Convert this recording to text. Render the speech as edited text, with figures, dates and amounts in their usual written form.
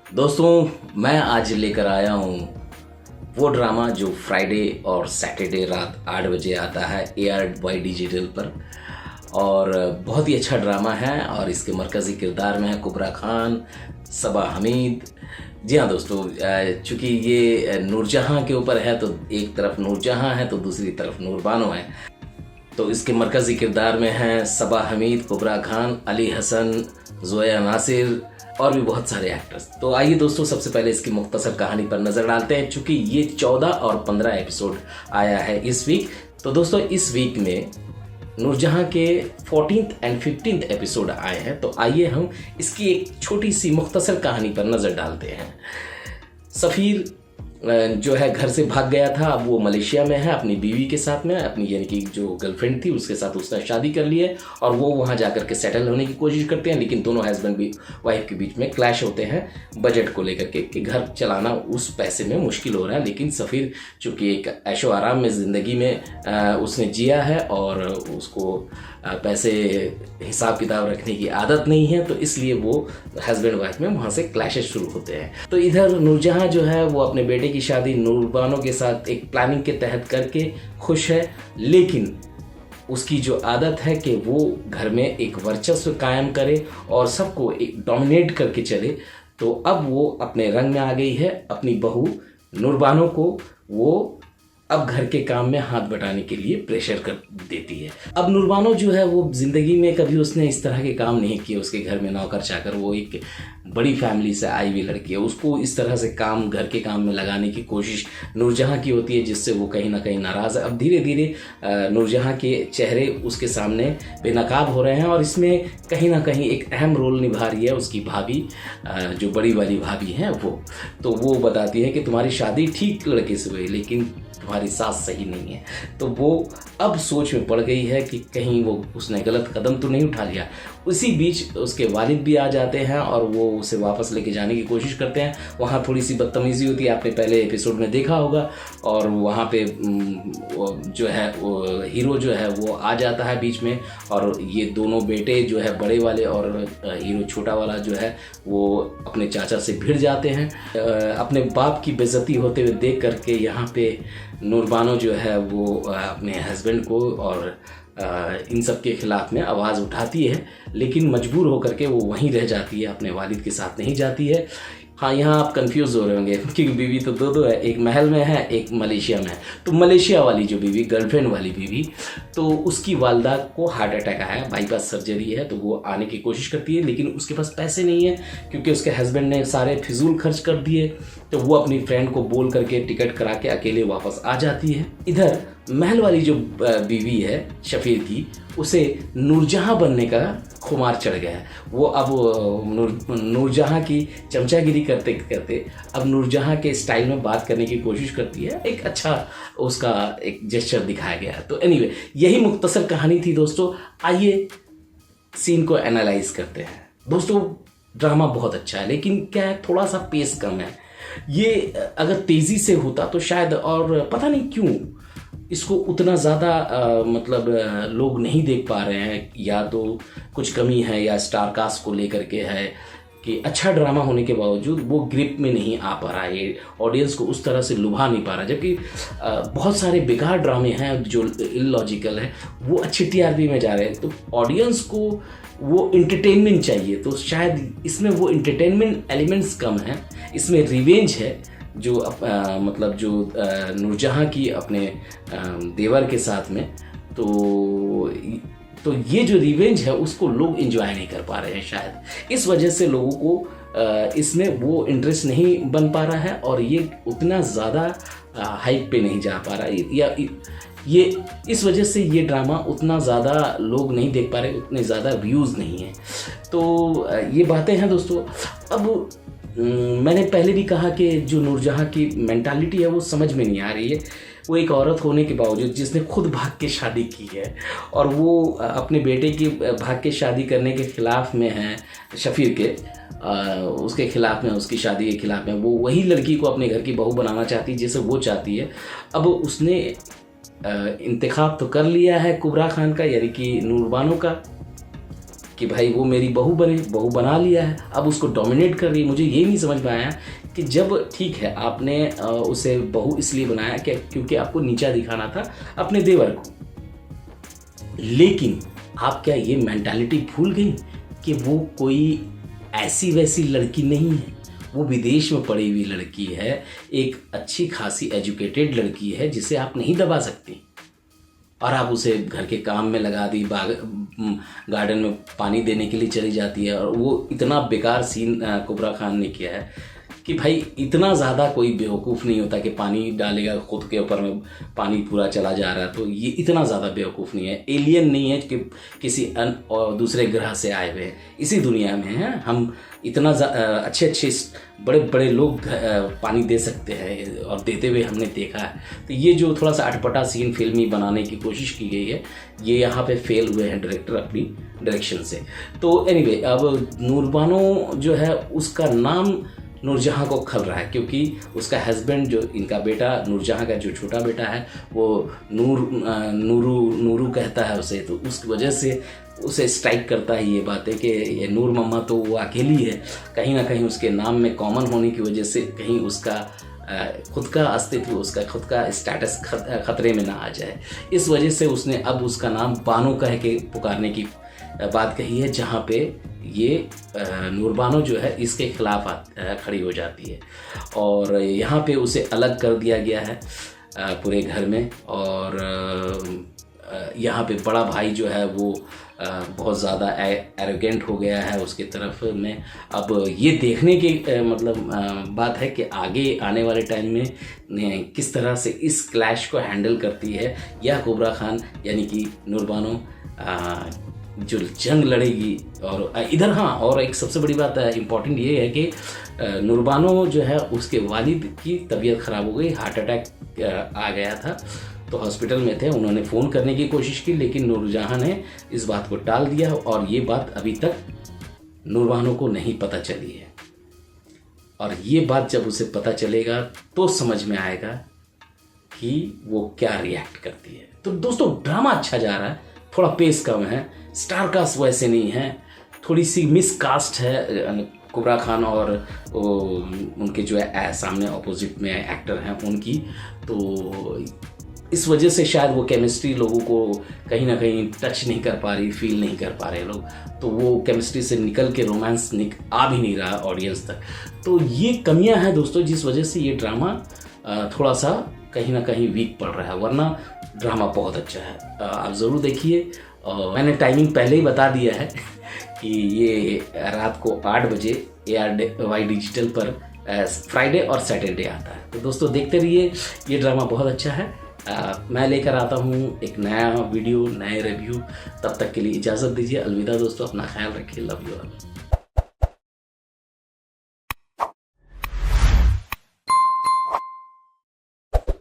दोस्तों मैं आज लेकर आया हूँ वो ड्रामा जो फ्राइडे और सैटरडे रात 8 बजे आता है ARY डिजिटल पर। और बहुत ही अच्छा ड्रामा है और इसके मरकज़ी किरदार में है कुबरा खान, सबा हमीद। जी हाँ दोस्तों, चूँकि ये नूरजहाँ के ऊपर है तो एक तरफ नूरजहाँ है तो दूसरी तरफ नूरबानो है। तो इसके मरकज़ी किरदार में हैं सबा हमीद, कुबरा खान, अली हसन, जोया नासिर और भी बहुत सारे एक्टर्स। तो आइए दोस्तों, सबसे पहले इसकी मुख्तसर कहानी पर नज़र डालते हैं। चूँकि ये 14 और 15 एपिसोड आया है इस वीक, तो दोस्तों इस वीक में नूरजहाँ के 14th एंड 15th एपिसोड आए हैं। तो आइए हम इसकी एक छोटी सी मुख्तसर कहानी पर नज़र डालते हैं। सफ़ीर जो है घर से भाग गया था, अब वो मलेशिया में है अपनी बीवी के साथ में, अपनी यानी कि जो गर्लफ्रेंड थी उसके साथ उसने शादी कर ली है और वो वहाँ जाकर के सेटल होने की कोशिश करते हैं। लेकिन दोनों हस्बैंड भी वाइफ के बीच में क्लैश होते हैं बजट को लेकर के कि घर चलाना उस पैसे में मुश्किल हो रहा है। लेकिन सफ़ीर चूँकि एक ऐशो आराम में ज़िंदगी में उसने जिया है और उसको पैसे हिसाब किताब रखने की आदत नहीं है, तो इसलिए वो हस्बैंड वाइफ में वहाँ से क्लैशेस शुरू होते हैं। तो इधर नूरजहाँ जो है वो अपने बेटे की शादी नूरबानो के साथ एक प्लानिंग के तहत करके खुश है, लेकिन उसकी जो आदत है कि वो घर में एक वर्चस्व कायम करे और सबको एक डोमिनेट करके चले, तो अब वो अपने रंग में आ गई है। अपनी बहू नूरबानो को वो अब घर के काम में हाथ बटाने के लिए प्रेशर कर देती है। अब नूरबानो जो है वो ज़िंदगी में कभी उसने इस तरह के काम नहीं किए। उसके घर में नौकर चाकर, वो एक बड़ी फैमिली से आई हुई लड़की है, उसको इस तरह से काम घर के काम में लगाने की कोशिश नूरजहाँ की होती है, जिससे वो कहीं ना कहीं नाराज़ है। अब धीरे धीरे नूरजहाँ के चेहरे उसके सामने बेनकाब हो रहे हैं और इसमें कहीं ना कहीं एक अहम रोल निभा रही है उसकी भाभी, जो बड़ी वाली भाभी हैं वो। तो वो बताती है कि तुम्हारी शादी ठीक लड़के से हुई लेकिन तुम्हारी सास सही नहीं है। तो वो अब सोच में पड़ गई है कि कहीं वो उसने गलत कदम तो नहीं उठा लिया। उसी बीच उसके वालिद भी आ जाते हैं और वो उसे वापस लेके जाने की कोशिश करते हैं। वहाँ थोड़ी सी बदतमीज़ी होती है, आपने पहले एपिसोड में देखा होगा। और वहाँ पे जो है वो हीरो जो है वो आ जाता है बीच में, और ये दोनों बेटे जो है बड़े वाले और हीरो छोटा वाला जो है वो अपने चाचा से भिड़ जाते हैं। अपने बाप की बेइज्जती होते हुए देख करके यहाँ पे नूरबानो जो है वो अपने हस्बैंड को और इन सब के ख़िलाफ़ में आवाज़ उठाती है, लेकिन मजबूर होकर के वो वहीं रह जाती है, अपने वालिद के साथ नहीं जाती है। हाँ, यहाँ आप कंफ्यूज हो रहे होंगे क्योंकि बीवी तो दो है, एक महल में है एक मलेशिया में है। तो मलेशिया वाली जो बीवी, गर्लफ्रेंड वाली बीवी, तो उसकी वालदा को हार्ट अटैक आया, बाईपास सर्जरी है, तो वो आने की कोशिश करती है लेकिन उसके पास पैसे नहीं है क्योंकि उसके हस्बैंड ने सारे फिजूल खर्च कर दिए। तो वो अपनी फ्रेंड को बोल करके टिकट करा के अकेले वापस आ जाती है। इधर महल वाली जो बीवी है शफीर की, उसे नूरजहाँ बनने का खुमार चढ़ गया है। वो अब नूरजहाँ की चमचागिरी करते करते अब नूरजहाँ के स्टाइल में बात करने की कोशिश करती है। एक अच्छा उसका एक जेस्चर दिखाया गया है। तो एनीवे, यही मुख्तसर कहानी थी दोस्तों। आइए सीन को एनालाइज करते हैं। दोस्तों ड्रामा बहुत अच्छा है, लेकिन क्या है, थोड़ा सा पेस कम है। ये अगर तेज़ी से होता तो शायद, और पता नहीं क्यों इसको उतना ज़्यादा लोग नहीं देख पा रहे हैं। या तो कुछ कमी है या स्टार कास्ट को लेकर के है कि अच्छा ड्रामा होने के बावजूद वो ग्रिप में नहीं आ पा रहा है, ये ऑडियंस को उस तरह से लुभा नहीं पा रहा। जबकि बहुत सारे बेकार ड्रामे हैं जो इलॉजिकल है, वो अच्छी TRP में जा रहे हैं। तो ऑडियंस को वो इंटरटेनमेंट चाहिए, तो शायद इसमें वो इंटरटेनमेंट एलिमेंट्स कम हैं। इसमें रिवेंज है जो नूरजहाँ की अपने देवर के साथ में, तो ये जो रिवेंज है उसको लोग एंजॉय नहीं कर पा रहे हैं। शायद इस वजह से लोगों को इसमें वो इंटरेस्ट नहीं बन पा रहा है और ये उतना ज़्यादा हाइप पे नहीं जा पा रहा है, या ये इस वजह से ये ड्रामा उतना ज़्यादा लोग नहीं देख पा रहे, उतने ज़्यादा व्यूज़ नहीं हैं। तो ये बातें हैं दोस्तों। अब मैंने पहले भी कहा कि जो नूरजहाँ की मेंटालिटी है वो समझ में नहीं आ रही है। वो एक औरत होने के बावजूद जिसने खुद भाग के शादी की है और वो अपने बेटे की भाग के शादी करने के ख़िलाफ़ में है, शफीर के उसके ख़िलाफ़ में, उसकी शादी के ख़िलाफ़ में, वो वही लड़की को अपने घर की बहू बनाना चाहती है जैसे वो चाहती है। अब उसने इंतखाब तो कर लिया है कुबरा खान का, यानी कि नूरबानो का, कि भाई वो मेरी बहू बना लिया है, अब उसको डोमिनेट कर रही है। मुझे ये नहीं समझ में आया कि जब ठीक है आपने उसे बहू इसलिए बनाया कि क्योंकि आपको नीचा दिखाना था अपने देवर को, लेकिन आप क्या ये मेंटालिटी भूल गई कि वो कोई ऐसी वैसी लड़की नहीं है, वो विदेश में पढ़ी हुई लड़की है, एक अच्छी खासी एजुकेटेड लड़की है जिसे आप नहीं दबा सकती, और आप उसे घर के काम में लगा दी, गार्डन में पानी देने के लिए चली जाती है। और वो इतना बेकार सीन कुबरा खान ने किया है कि भाई इतना ज़्यादा कोई बेवकूफ़ नहीं होता कि पानी डालेगा खुद के ऊपर में पानी पूरा चला जा रहा है, तो ये इतना ज़्यादा बेवकूफ़ नहीं है, एलियन नहीं है कि किसी और दूसरे ग्रह से आए हुए हैं, इसी दुनिया में हैं हम। इतना अच्छे बड़े बड़े लोग पानी दे सकते हैं और देते हुए हमने देखा है। तो ये जो थोड़ा सा अटपटा सीन फिल्मी बनाने की कोशिश की गई है, ये यहाँ पे फेल हुए हैं डायरेक्टर अपनी डायरेक्शन से। तो एनीवे, अब नूरबानो जो है उसका नाम नूरजहां को खल रहा है, क्योंकि उसका हस्बैंड जो इनका बेटा नूरजहां का जो छोटा बेटा है वो नूरू कहता है उसे, तो उस वजह से उसे स्ट्राइक करता है ये बात है कि ये नूर मम्मा तो वो अकेली है, कहीं ना कहीं उसके नाम में कॉमन होने की वजह से कहीं उसका खुद का अस्तित्व, उसका खुद का स्टेटस खतरे में ना आ जाए। इस वजह से उसने अब उसका नाम बानो कह के पुकारने की बात कही है, जहाँ पे ये नूरबानो जो है इसके खिलाफ खड़ी हो जाती है। और यहाँ पे उसे अलग कर दिया गया है पूरे घर में। और यहाँ पे बड़ा भाई जो है वो बहुत ज़्यादा एरोगेंट हो गया है उसके तरफ में। अब ये देखने की बात है कि आगे आने वाले टाइम में किस तरह से इस क्लैश को हैंडल करती है या कुबरा खान यानी कि नूरबानो जो जंग लड़ेगी। और इधर हाँ, और एक सबसे बड़ी बात इम्पॉर्टेंट ये है कि नूरबानो जो है उसके वालिद की तबीयत ख़राब हो गई, हार्ट अटैक आ गया था, तो हॉस्पिटल में थे। उन्होंने फ़ोन करने की कोशिश की लेकिन नूरजहां ने इस बात को टाल दिया और ये बात अभी तक नूरबानो को नहीं पता चली है। और ये बात जब उसे पता चलेगा तो समझ में आएगा कि वो क्या रिएक्ट करती है। तो दोस्तों, ड्रामा अच्छा जा रहा है, थोड़ा पेस कम है, स्टार कास्ट वैसे नहीं है, थोड़ी सी मिसकास्ट है कुबरा खान और उनके जो है सामने अपोजिट में एक्टर हैं उनकी। तो इस वजह से शायद वो केमिस्ट्री लोगों को कहीं ना कहीं टच नहीं कर पा रही, फील नहीं कर पा रहे लोग, तो वो केमिस्ट्री से निकल के रोमांस आ भी नहीं रहा ऑडियंस तक। तो ये कमियां हैं दोस्तों, जिस वजह से ये ड्रामा थोड़ा सा कहीं ना कहीं वीक पड़ रहा है, वरना ड्रामा बहुत अच्छा है। आप ज़रूर देखिए। मैंने टाइमिंग पहले ही बता दिया है कि ये रात को 8 बजे ARY डिजिटल पर फ्राइडे और सैटरडे आता है। तो दोस्तों देखते रहिए, ये ड्रामा बहुत अच्छा है। मैं लेकर आता हूँ एक नया वीडियो, नए रिव्यू। तब तक के लिए इजाज़त दीजिए, अलविदा दोस्तों, अपना ख्याल रखिए, लव यू ऑल।